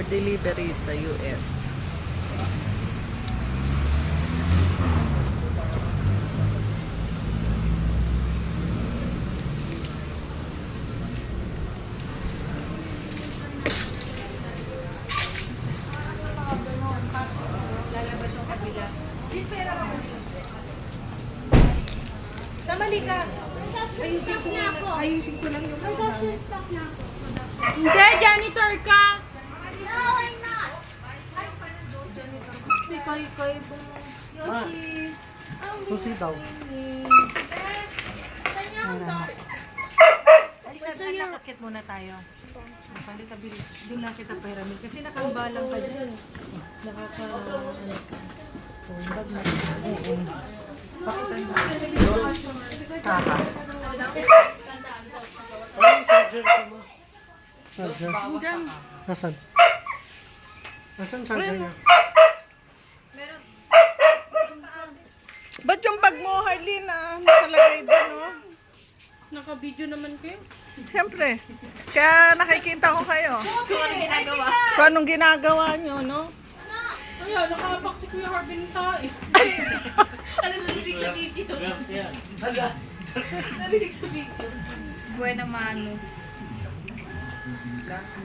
for delivery sa US. Samali ka. Ayusin ko lang yung Hindi, janitor ka. No, I'm not. Koy, Yoshi. Susi daw. Nakakit muna tayo. Halika, bilis. Doon lang kita pyramid. Kasi nakabalang ka dyan. Bag na. Kaka. Charger. Diyan. Nasaan? Nasaan charger niya? Ba't yung bag mo, Harleen, nakalagay doon, no? Naka-video naman kayo. Siyempre. Kaya nakikita ko kayo. Kung anong ginagawa nyo, no? Kaya, nakapak si Kuya Harvey ng tae. Narinig sa video. Narinig sa video. Buena mano.